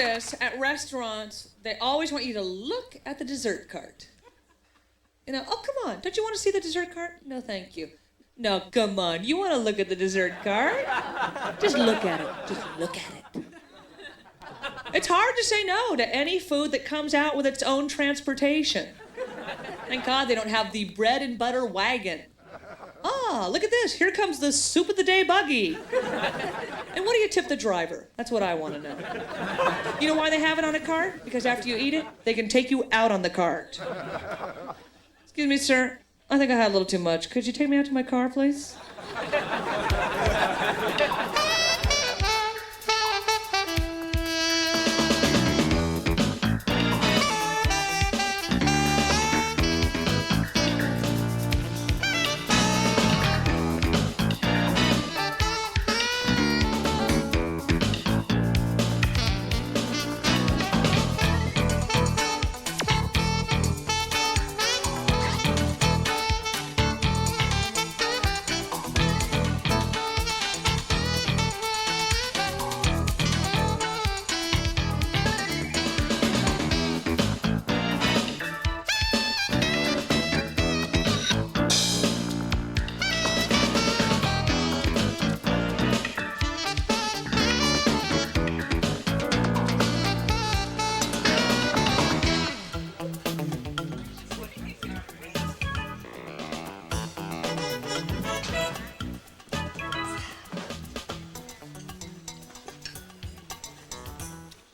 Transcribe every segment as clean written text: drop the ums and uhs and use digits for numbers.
this, at restaurants, they always want you to look at the dessert cart. You know, oh, come on, don't you want to see the dessert cart? No, thank you. No, come on, you want to look at the dessert cart? Just look at it, just look at it. It's hard to say no to any food that comes out with its own transportation. Thank God they don't have the bread and butter wagon. Ah, look at this. Here comes the soup of the day buggy. And what do you tip the driver? That's what I want to know. You know why they have it on a cart? Because after you eat it, they can take you out on the cart. Excuse me, sir. I think I had a little too much. Could you take me out to my car, please?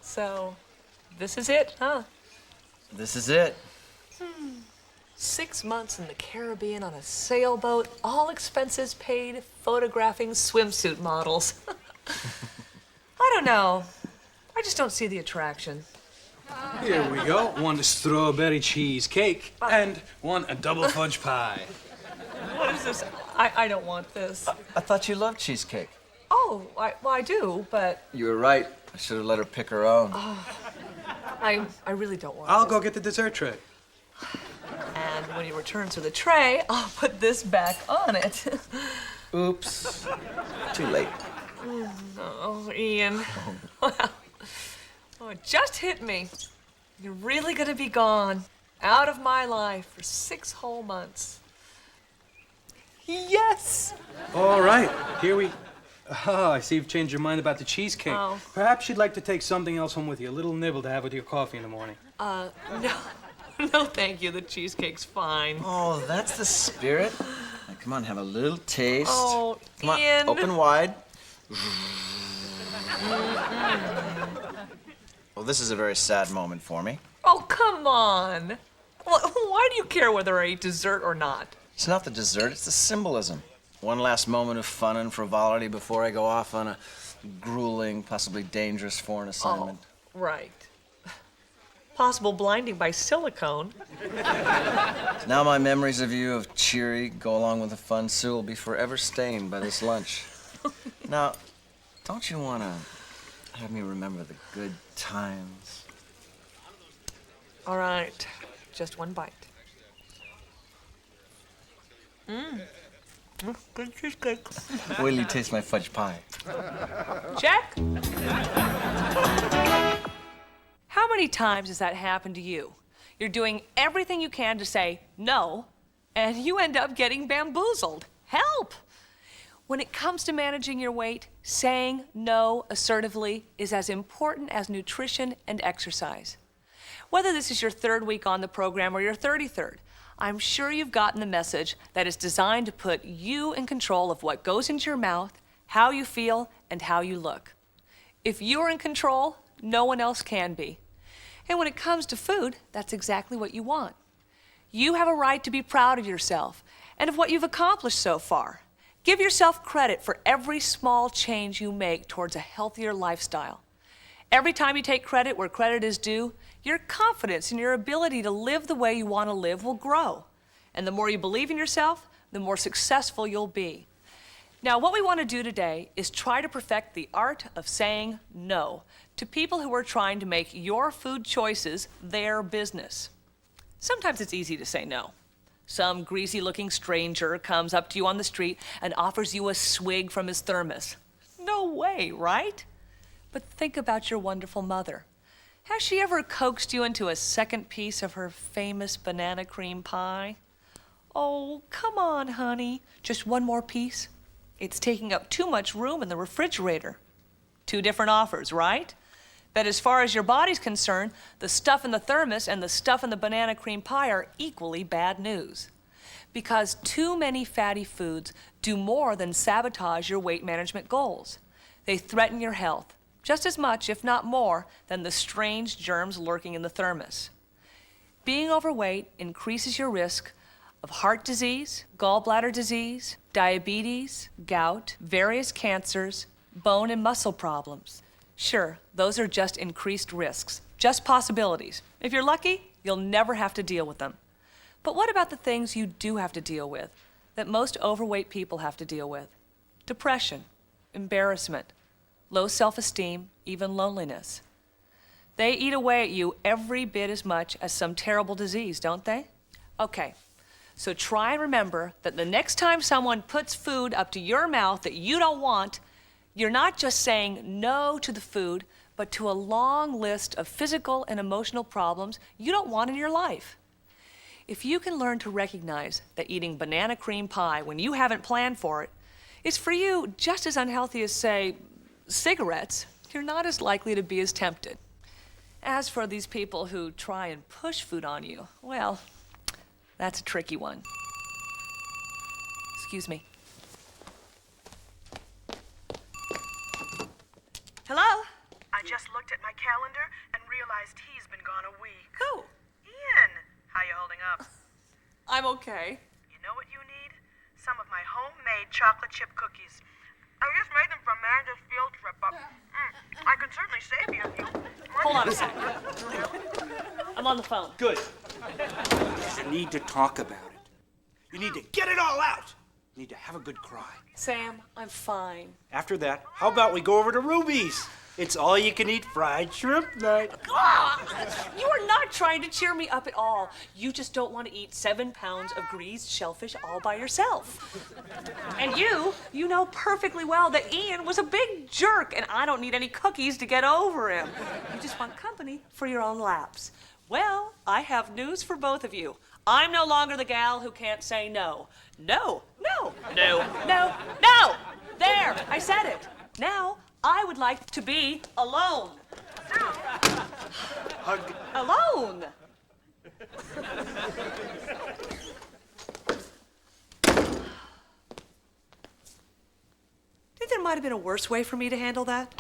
So, this is it, huh? This is it. 6 months in the Caribbean on a sailboat, all expenses paid, photographing swimsuit models. I don't know. I just don't see the attraction. Here we go. One strawberry cheesecake and one a double fudge pie. What is this? I don't want this. I thought you loved cheesecake. Oh, well, I do, but You were right. I should have let her pick her own. I really don't want I'll this. go get the dessert tray. And when he returns with the tray, I'll put this back on it. Oops. Too late. Oh, Ian. Wow. Oh, it just hit me. You're really gonna be gone, out of my life for 6 whole months. Yes! All right, here we... Oh, I see you've changed your mind about the cheesecake. Oh. Perhaps you'd like to take something else home with you, a little nibble to have with your coffee in the morning. No. No, thank you. The cheesecake's fine. Oh, that's the spirit. Now, come on, have a little taste. Oh, Come Ian. on, open wide. Well, this is a very sad moment for me. Oh, come on. Why do you care whether I eat dessert or not? It's not the dessert, it's the symbolism. One last moment of fun and frivolity before I go off on a grueling, possibly dangerous foreign assignment. Oh, right. Possible blinding by silicone. Now my memories of you, of cheery, go along with the fun Sue, will be forever stained by this lunch. Now, don't you want to have me remember the good times? All right. Just one bite. Good cheesecake. Wait till you taste my fudge pie. Check. How many times has that happened to you? You're doing everything you can to say no, and you end up getting bamboozled. Help! When it comes to managing your weight, saying no assertively is as important as nutrition and exercise. Whether this is your 3rd week on the program or your 33rd, I'm sure you've gotten the message that is designed to put you in control of what goes into your mouth, how you feel, and how you look. If you're in control, no one else can be. And when it comes to food, that's exactly what you want. You have a right to be proud of yourself and of what you've accomplished so far. Give yourself credit for every small change you make towards a healthier lifestyle. Every time you take credit where credit is due, your confidence in your ability to live the way you want to live will grow. And the more you believe in yourself, the more successful you'll be. Now, what we want to do today is try to perfect the art of saying no to people who are trying to make your food choices their business. Sometimes it's easy to say no. Some greasy-looking stranger comes up to you on the street and offers you a swig from his thermos. No way, right? But think about your wonderful mother, Has she ever coaxed you into a second piece of her famous banana cream pie? Oh, come on, honey. Just one more piece? It's taking up too much room in the refrigerator. Two different offers, right? But as far as your body's concerned, the stuff in the thermos and the stuff in the banana cream pie are equally bad news. Because too many fatty foods do more than sabotage your weight management goals. They threaten your health, just as much, if not more, than the strange germs lurking in the thermos. Being overweight increases your risk of heart disease, gallbladder disease, diabetes, gout, various cancers, bone and muscle problems. Sure, those are just increased risks, just possibilities. If you're lucky, you'll never have to deal with them. But what about the things you do have to deal with, that most overweight people have to deal with? Depression, embarrassment, low self-esteem, even loneliness. They eat away at you every bit as much as some terrible disease, don't they? Okay, so try and remember that the next time someone puts food up to your mouth that you don't want, you're not just saying no to the food, but to a long list of physical and emotional problems you don't want in your life. If you can learn to recognize that eating banana cream pie when you haven't planned for it is for you just as unhealthy as, say, cigarettes, you're not as likely to be as tempted. As for these people who try and push food on you, well, that's a tricky one. Excuse me. Hello? I just looked at my calendar and realized he's been gone a week. Who? Ian, how you holding up? I'm okay. You know what you need? Some of my homemade chocolate chip cookies. I just made them for Amanda's field trip, but I can certainly save you a few. Hold on a second. I'm on the phone. Good. You need to talk about it. You need to get it all out. You need to have a good cry. Sam, I'm fine. After that, how about we go over to Ruby's? It's all you can eat fried shrimp night. You are not trying to cheer me up at all. You just don't want to eat 7 pounds of greased shellfish all by yourself. And you know perfectly well that Ian was a big jerk, and I don't need any cookies to get over him. You just want company for your own laps. Well, I have news for both of you. I'm no longer the gal who can't say no. No, no, no, no, no! There, I said it. Now, I would like to be alone. Hug. Alone! Think there might have been a worse way for me to handle that?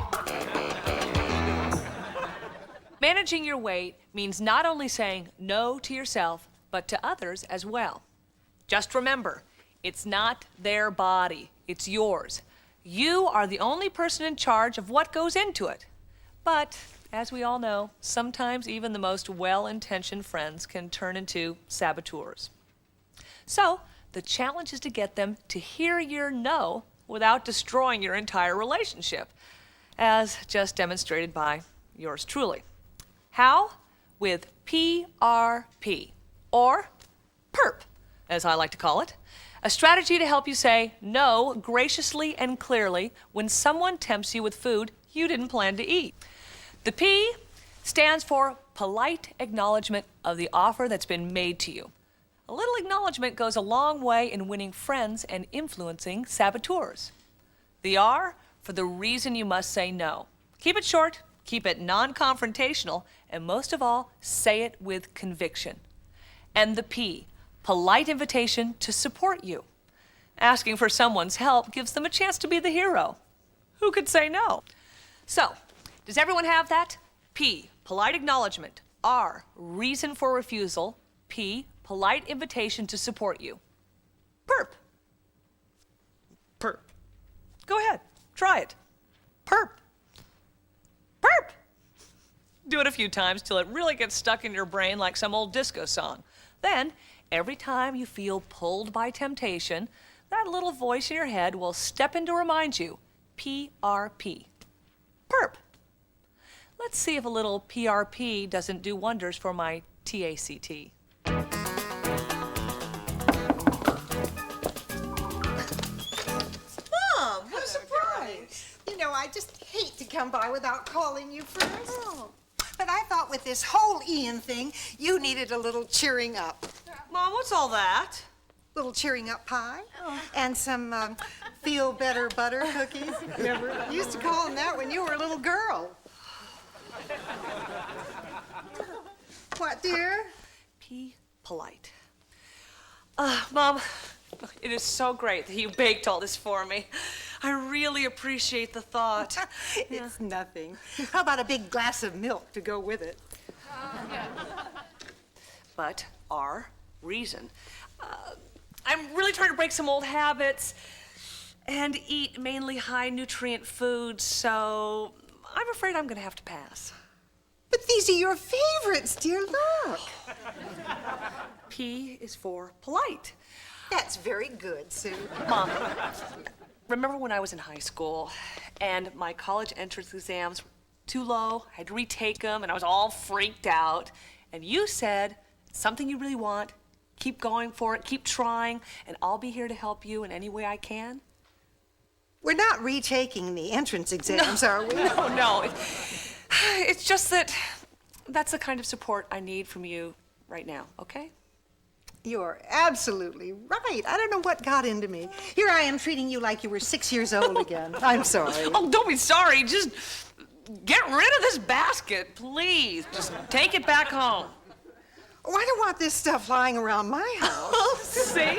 Managing your weight means not only saying no to yourself, but to others as well. Just remember, it's not their body, it's yours. You are the only person in charge of what goes into it. But, as we all know, sometimes even the most well-intentioned friends can turn into saboteurs. So, the challenge is to get them to hear your no without destroying your entire relationship, as just demonstrated by yours truly. How? With PRP, or PERP, as I like to call it. A strategy to help you say no graciously and clearly when someone tempts you with food you didn't plan to eat. The P stands for polite acknowledgement of the offer that's been made to you. A little acknowledgement goes a long way in winning friends and influencing saboteurs. The R for the reason you must say no. Keep it short, keep it non-confrontational, and most of all, say it with conviction. And the P, polite invitation to support you. Asking for someone's help gives them a chance to be the hero. Who could say no? So, does everyone have that? P, polite acknowledgement. R, reason for refusal. P, polite invitation to support you. PERP. PERP. Go ahead, try it. PERP. PERP. Do it a few times till it really gets stuck in your brain like some old disco song. Then, every time you feel pulled by temptation, that little voice in your head will step in to remind you, PRP. PERP. Let's see if a little PRP doesn't do wonders for my TACT. Mom, what a surprise. You know, I just hate to come by without calling you first. But I thought with this whole Ian thing, you needed a little cheering up. Mom, what's all that? Little cheering up pie and some feel better butter cookies. Remember, you used to call them that when you were a little girl. What, dear? Be polite. Mom, it is so great that you baked all this for me. I really appreciate the thought. It's nothing. How about a big glass of milk to go with it? But our reason. I'm really trying to break some old habits and eat mainly high nutrient foods, so I'm afraid I'm gonna have to pass. But these are your favorites, dear. Look. P is for polite. That's very good, Sue. Mom, remember when I was in high school and my college entrance exams were too low? I had to retake them and I was all freaked out. And you said, something you really want, keep going for it, keep trying, and I'll be here to help you in any way I can. We're not retaking the entrance exams, are we? No. It's just that that's the kind of support I need from you right now, okay? You're absolutely right. I don't know what got into me. Here I am treating you like you were 6 years old again. I'm sorry. Oh, don't be sorry. Just get rid of this basket, please. Just take it back home. Oh, I don't want this stuff lying around my house. See? I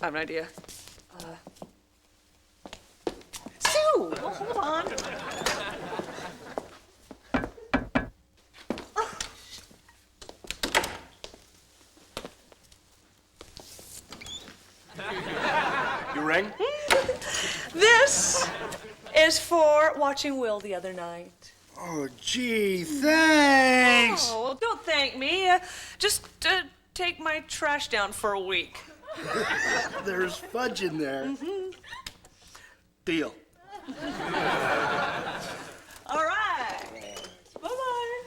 have an idea. Sue! Well, hold on. You rang? This is for watching Will the other night. Oh, gee, thanks. Oh, well, don't thank me. Just take my trash down for a week. There's fudge in there. Deal. All right. Bye-bye.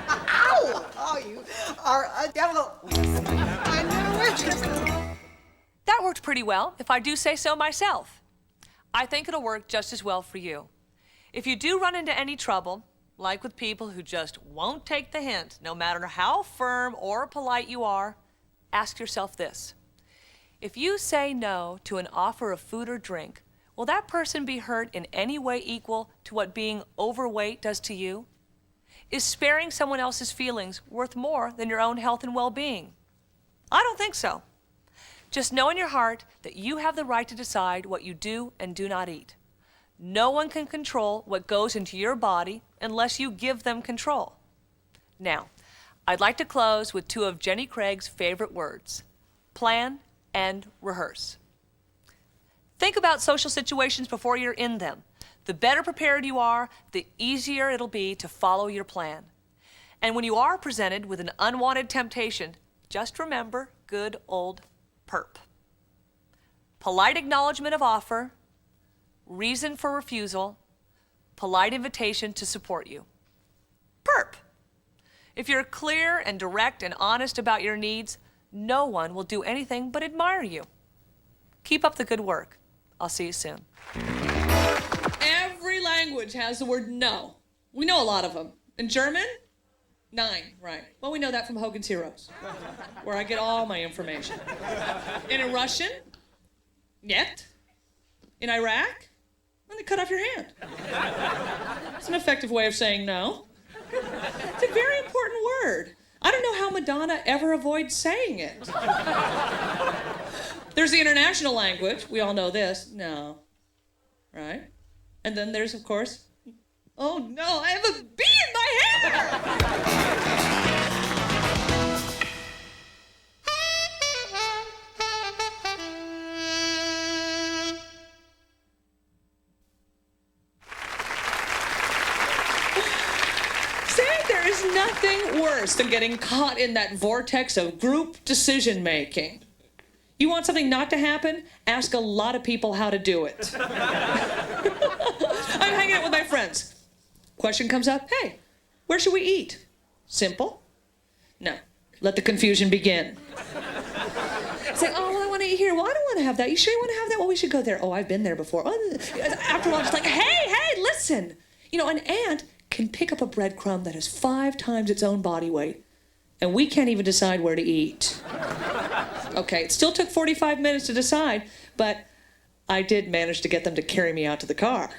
Ow! Oh, you are a devil. I know it. That worked pretty well, if I do say so myself. I think it'll work just as well for you. If you do run into any trouble, like with people who just won't take the hint, no matter how firm or polite you are, ask yourself this. If you say no to an offer of food or drink, will that person be hurt in any way equal to what being overweight does to you? Is sparing someone else's feelings worth more than your own health and well-being? I don't think so. Just know in your heart that you have the right to decide what you do and do not eat. No one can control what goes into your body unless you give them control. Now, I'd like to close with two of Jenny Craig's favorite words: plan and rehearse. Think about social situations before you're in them. The better prepared you are, the easier it'll be to follow your plan. And when you are presented with an unwanted temptation, just remember good old PERP. Polite acknowledgement of offer, reason for refusal, polite invitation to support you. PERP. If you're clear and direct and honest about your needs, no one will do anything but admire you. Keep up the good work. I'll see you soon. Every language has the word no. We know a lot of them. In German, 9, right. Well, we know that from Hogan's Heroes, where I get all my information. And in Russian, нет. In Iraq, when they cut off your hand. It's an effective way of saying no. It's a very important word. I don't know how Madonna ever avoids saying it. There's the international language. We all know this. No. Right? And then there's, of course, oh no, I have a bee in my hair! There is nothing worse than getting caught in that vortex of group decision making. You want something not to happen? Ask a lot of people how to do it. I'm hanging out with my friends. Question comes up, hey, where should we eat? Simple. No, let the confusion begin. Say, oh, well, I want to eat here. Well, I don't want to have that. You sure you want to have that? Well, we should go there. Oh, I've been there before. Oh, after lunch, it's like, hey, listen. You know, an ant can pick up a breadcrumb that is 5 times its own body weight, and we can't even decide where to eat. Okay, it still took 45 minutes to decide, but I did manage to get them to carry me out to the car.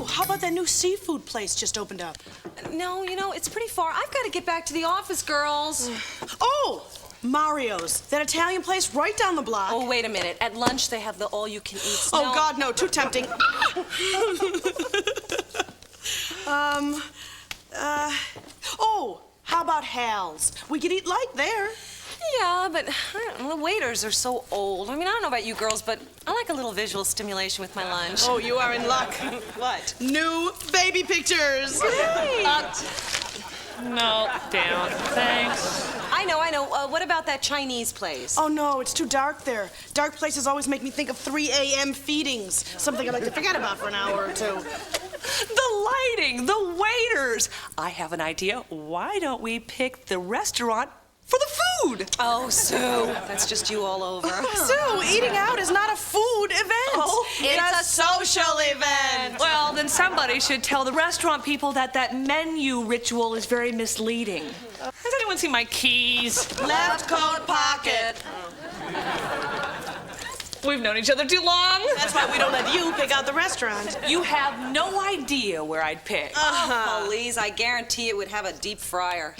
How about that new seafood place just opened up? No, you know, it's pretty far. I've got to get back to the office, girls. Oh, Mario's. That Italian place right down the block. Oh, wait a minute. At lunch, they have the all-you-can-eat snow. Oh, God, no. Too tempting. Oh, how about Hal's? We could eat light there. Yeah, but I don't know, the waiters are so old. I mean, I don't know about you girls, but I like a little visual stimulation with my lunch. Oh, you are in luck. What? New baby pictures. Hey! No, down. Thanks. I know. What about that Chinese place? Oh, no, it's too dark there. Dark places always make me think of 3 a.m. feedings, something I like to forget about for an hour or two. The lighting, the waiters. I have an idea. Why don't we pick the restaurant for the food? Oh, Sue, that's just you all over. Sue, eating out is not a food event. Oh, it's a social event. Well, then somebody should tell the restaurant people that that menu ritual is very misleading. Has anyone seen my keys? Left coat pocket. We've known each other too long. That's why we don't let you pick out the restaurant. You have no idea where I'd pick. Oh, please, I guarantee it would have a deep fryer.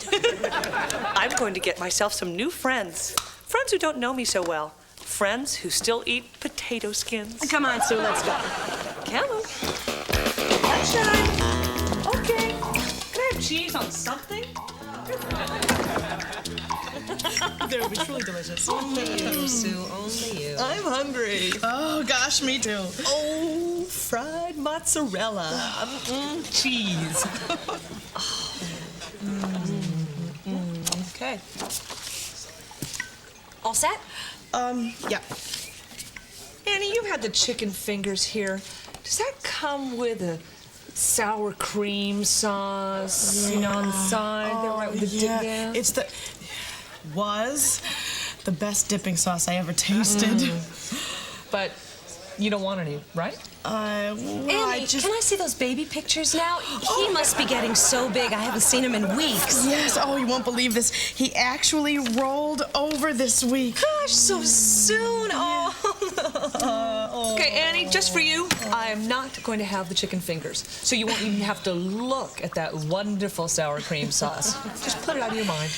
I'm going to get myself some new friends. Friends who don't know me so well. Friends who still eat potato skins. Come on, Sue, let's go. Come on. Sunshine. Okay. Can I have cheese on something? They would be truly delicious. Only you, Sue, only you. I'm hungry. Oh, gosh, me too. Oh, fried mozzarella. Cheese. Okay. All set? Yeah. Annie, you've had the chicken fingers here. Does that come with a sour cream sauce, you know, on the side? Right with the dip down? It's the best dipping sauce I ever tasted. But you don't want any, right? Annie, can I see those baby pictures now? He must be getting so big. I haven't seen him in weeks. Yes, oh, you won't believe this. He actually rolled over this week. Gosh, so soon. Oh. Okay, Annie, just for you, I am not going to have the chicken fingers. So you won't even have to look at that wonderful sour cream sauce. Just put it out of your mind.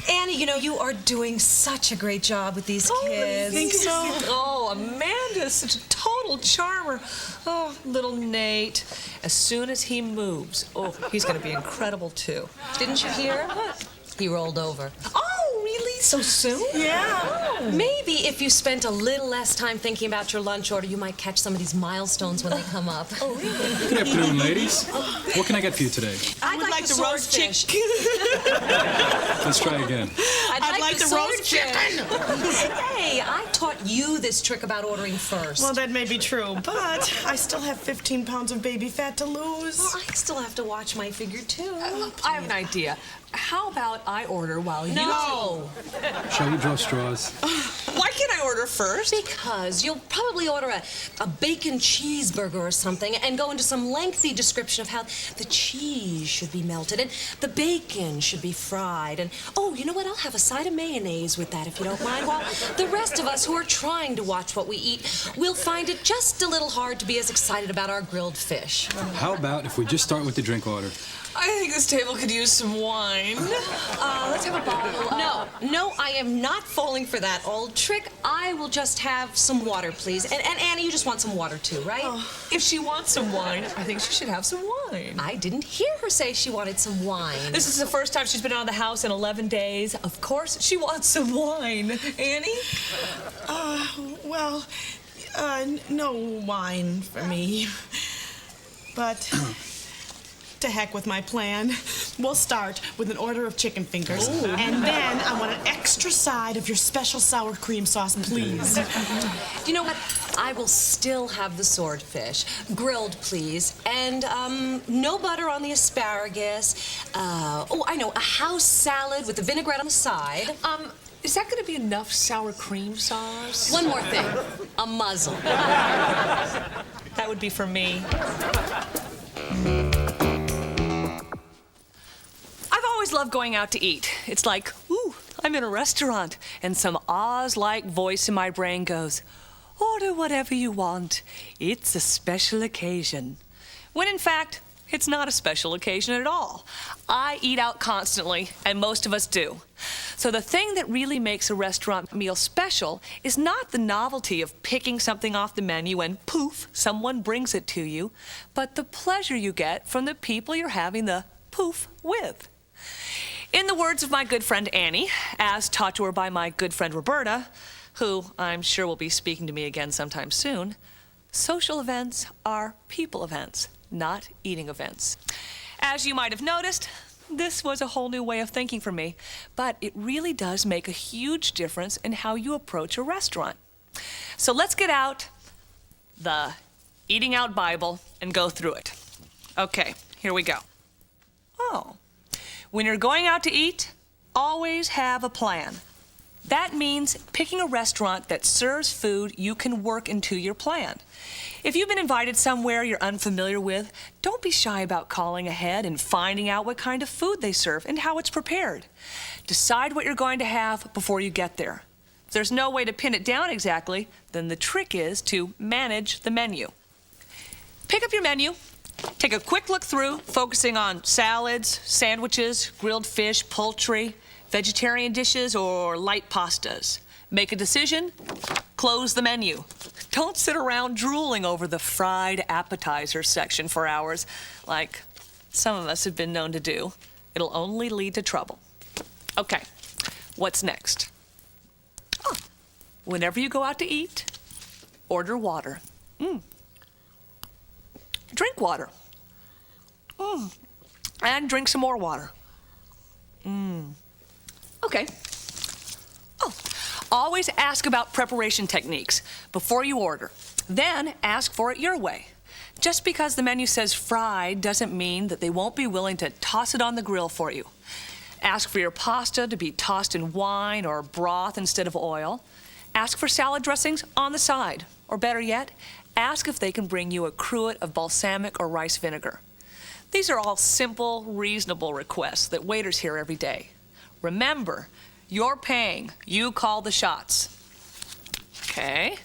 Annie, you know, you are doing such a great job with these kids. I think so. Oh, Amanda's such a total charmer. Oh, little Nate. As soon as he moves, oh, he's going to be incredible, too. Didn't you hear? What? He rolled over. Oh, really? So soon? Yeah. Maybe if you spent a little less time thinking about your lunch order, you might catch some of these milestones when they come up. Oh, really? Good afternoon, ladies. What can I get for you today? I would like the roast chicken. Let's try again. I'd like the roast chicken. Hey, I taught you this trick about ordering first. Well, that may be true, but I still have 15 pounds of baby fat to lose. Well, I still have to watch my figure, too. I have an idea. How about I order while you... No. Shall we draw straws? Why can't I order first? Because you'll probably order a bacon cheeseburger or something and go into some lengthy description of how the cheese should be melted and the bacon should be fried. And, oh, you know what? I'll have a side of mayonnaise with that if you don't mind. While the rest of us who are trying to watch what we eat will find it just a little hard to be as excited about our grilled fish. How about if we just start with the drink order? I think this table could use some wine. Let's have a bottle. No, I am not falling for that old trick. I will just have some water, please. And Annie, you just want some water too, right? If she wants some wine, I think she should have some wine. I didn't hear her say she wanted some wine. This is the first time she's been out of the house in 11 days. Of course, she wants some wine. Annie? Well, no wine for me. But to heck with my plan. We'll start with an order of chicken fingers. Ooh. And then I want an extra side of your special sour cream sauce, please. You know what? I will still have the swordfish. Grilled, please. And, no butter on the asparagus. I know, a house salad with the vinaigrette on the side. Is that going to be enough sour cream sauce? One more thing. A muzzle. That would be for me. I've always loved going out to eat. It's like, ooh, I'm in a restaurant, and some Oz-like voice in my brain goes, order whatever you want. It's a special occasion. When in fact, it's not a special occasion at all. I eat out constantly, and most of us do. So the thing that really makes a restaurant meal special is not the novelty of picking something off the menu and poof, someone brings it to you, but the pleasure you get from the people you're having the poof with. In the words of my good friend Annie, as taught to her by my good friend Roberta, who I'm sure will be speaking to me again sometime soon, social events are people events, not eating events. As you might have noticed, this was a whole new way of thinking for me, but it really does make a huge difference in how you approach a restaurant. So let's get out the Eating Out Bible and go through it. Okay, here we go. When you're going out to eat, always have a plan. That means picking a restaurant that serves food you can work into your plan. If you've been invited somewhere you're unfamiliar with, don't be shy about calling ahead and finding out what kind of food they serve and how it's prepared. Decide what you're going to have before you get there. If there's no way to pin it down exactly, then the trick is to manage the menu. Pick up your menu, take a quick look through, focusing on salads, sandwiches, grilled fish, poultry, vegetarian dishes, or light pastas. Make a decision, close the menu. Don't sit around drooling over the fried appetizer section for hours, like some of us have been known to do. It'll only lead to trouble. Okay, what's next? Whenever you go out to eat, order water. Drink water. And drink some more water. Okay. Always ask about preparation techniques before you order. Then ask for it your way. Just because the menu says fried doesn't mean that they won't be willing to toss it on the grill for you. Ask for your pasta to be tossed in wine or broth instead of oil. Ask for salad dressings on the side. Or better yet, ask if they can bring you a cruet of balsamic or rice vinegar. These are all simple, reasonable requests that waiters hear every day. Remember, you're paying. You call the shots. Okay.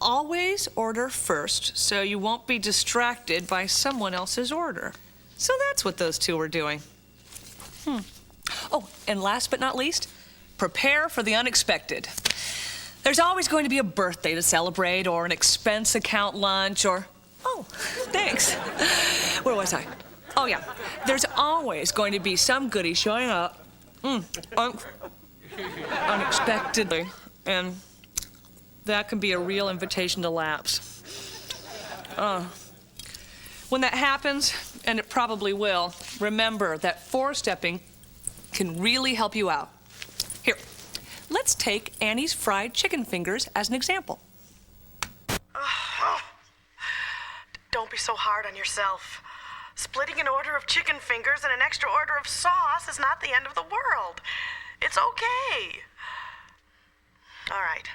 Always order first so you won't be distracted by someone else's order. So that's what those two were doing. And last but not least, prepare for the unexpected. There's always going to be a birthday to celebrate or an expense account lunch or... thanks. Where was I? Oh, yeah. There's always going to be some goodie showing up unexpectedly, and that can be a real invitation to lapse. When that happens, and it probably will, remember that four-stepping can really help you out. Here, let's take Annie's fried chicken fingers as an example. Don't be so hard on yourself. Splitting an order of chicken fingers and an extra order of sauce is not the end of the world. It's okay. All right.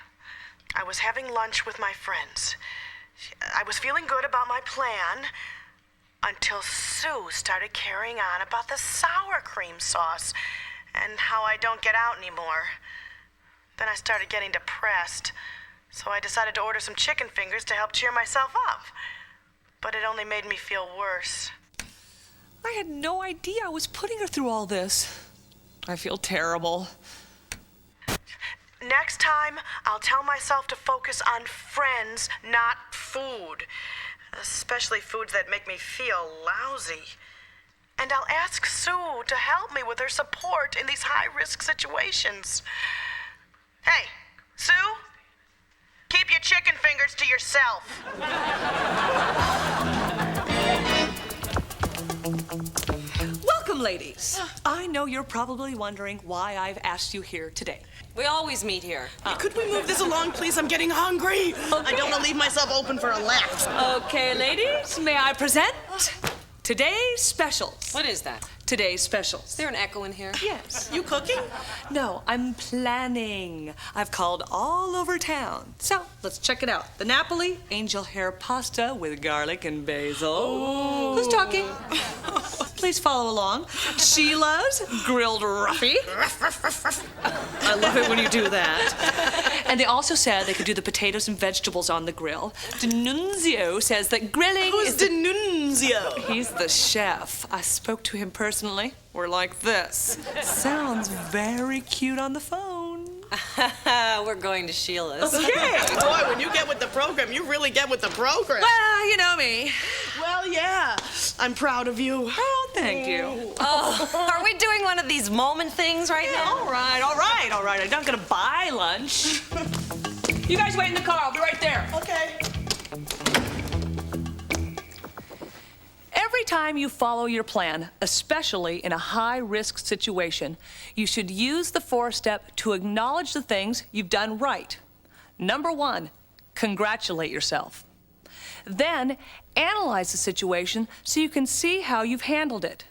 I was having lunch with my friends. I was feeling good about my plan until Sue started carrying on about the sour cream sauce and how I don't get out anymore. Then I started getting depressed, so I decided to order some chicken fingers to help cheer myself up. But it only made me feel worse. I had no idea I was putting her through all this. I feel terrible. Next time, I'll tell myself to focus on friends, not food. Especially foods that make me feel lousy. And I'll ask Sue to help me with her support in these high-risk situations. Hey, Sue? Keep your chicken fingers to yourself. Welcome, ladies. I know you're probably wondering why I've asked you here today. We always meet here. Could we move this along, please? I'm getting hungry. I don't want to leave myself open for a lapse. Okay, ladies, may I present today's specials? What is that? Today's specials. Is there an echo in here? Yes. You cooking? No, I'm planning. I've called all over town. So, let's check it out. The Napoli angel hair pasta with garlic and basil. Ooh. Who's talking? Please follow along. Sheila's grilled Ruffy. I love it when you do that. And they also said they could do the potatoes and vegetables on the grill. D'Annunzio says that grilling Who's is the... D'Annunzio? He's the chef. I spoke to him personally. We're like this. Sounds very cute on the phone. We're going to Sheila's. Okay. Boy, when you get with the program, you really get with the program. Well, you know me. Well, yeah. I'm proud of you. Oh, thank you. Oh, are we doing one of these moment things right now? All right. I'm not gonna buy lunch. You guys wait in the car. I'll be right there. Okay. Every time you follow your plan, especially in a high-risk situation, you should use the 4-step to acknowledge the things you've done right. Number 1, congratulate yourself. Then, analyze the situation so you can see how you've handled it.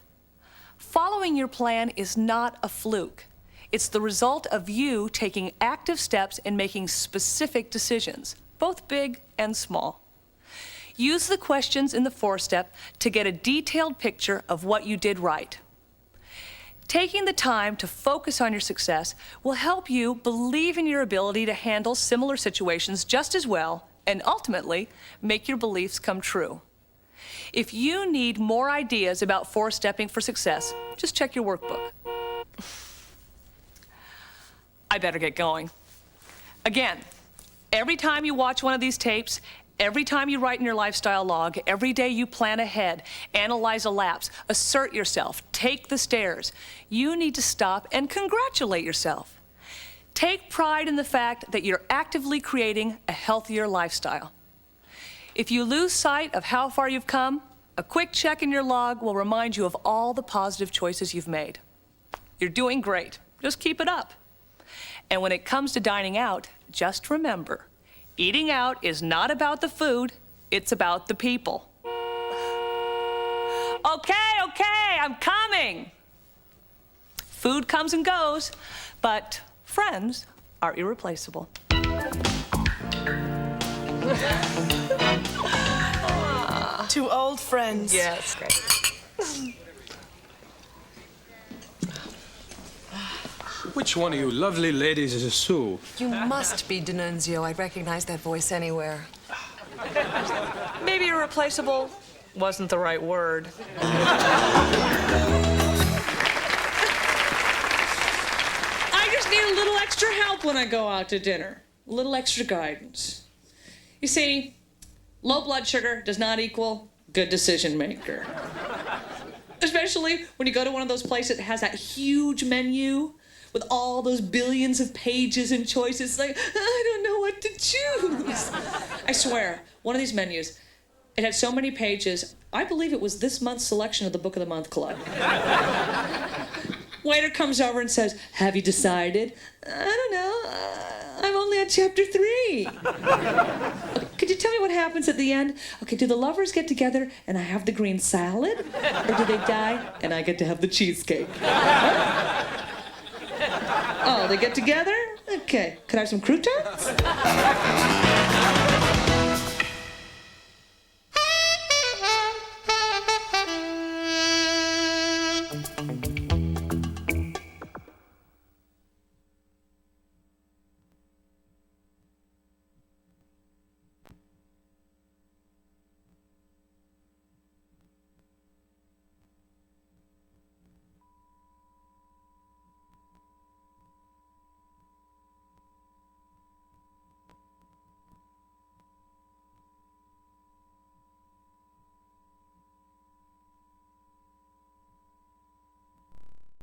Following your plan is not a fluke. It's the result of you taking active steps and making specific decisions, both big and small. Use the questions in the 4-step to get a detailed picture of what you did right. Taking the time to focus on your success will help you believe in your ability to handle similar situations just as well and ultimately make your beliefs come true. If you need more ideas about 4-stepping for success, just check your workbook. I better get going. Again, every time you watch one of these tapes, every time you write in your lifestyle log, every day you plan ahead, analyze a lapse, assert yourself, take the stairs, you need to stop and congratulate yourself. Take pride in the fact that you're actively creating a healthier lifestyle. If you lose sight of how far you've come, a quick check in your log will remind you of all the positive choices you've made. You're doing great. Just keep it up. And when it comes to dining out, just remember, eating out is not about the food, it's about the people. Okay, I'm coming. Food comes and goes, but friends are irreplaceable. Two old friends. Yes, great. Which one of you lovely ladies is a Sue? You must be D'Annunzio. I'd recognize that voice anywhere. Maybe irreplaceable wasn't the right word. I just need a little extra help when I go out to dinner. A little extra guidance. You see, low blood sugar does not equal good decision maker. Especially when you go to one of those places that has that huge menu with all those billions of pages and choices. Like, I don't know what to choose. I swear, one of these menus, it had so many pages, I believe it was this month's selection of the Book of the Month Club. Waiter comes over and says, have you decided? I don't know. I'm only on chapter 3. Could you tell me what happens at the end? Okay, do the lovers get together and I have the green salad? Or do they die and I get to have the cheesecake? Oh, they get together? Okay. Could I have some croutons?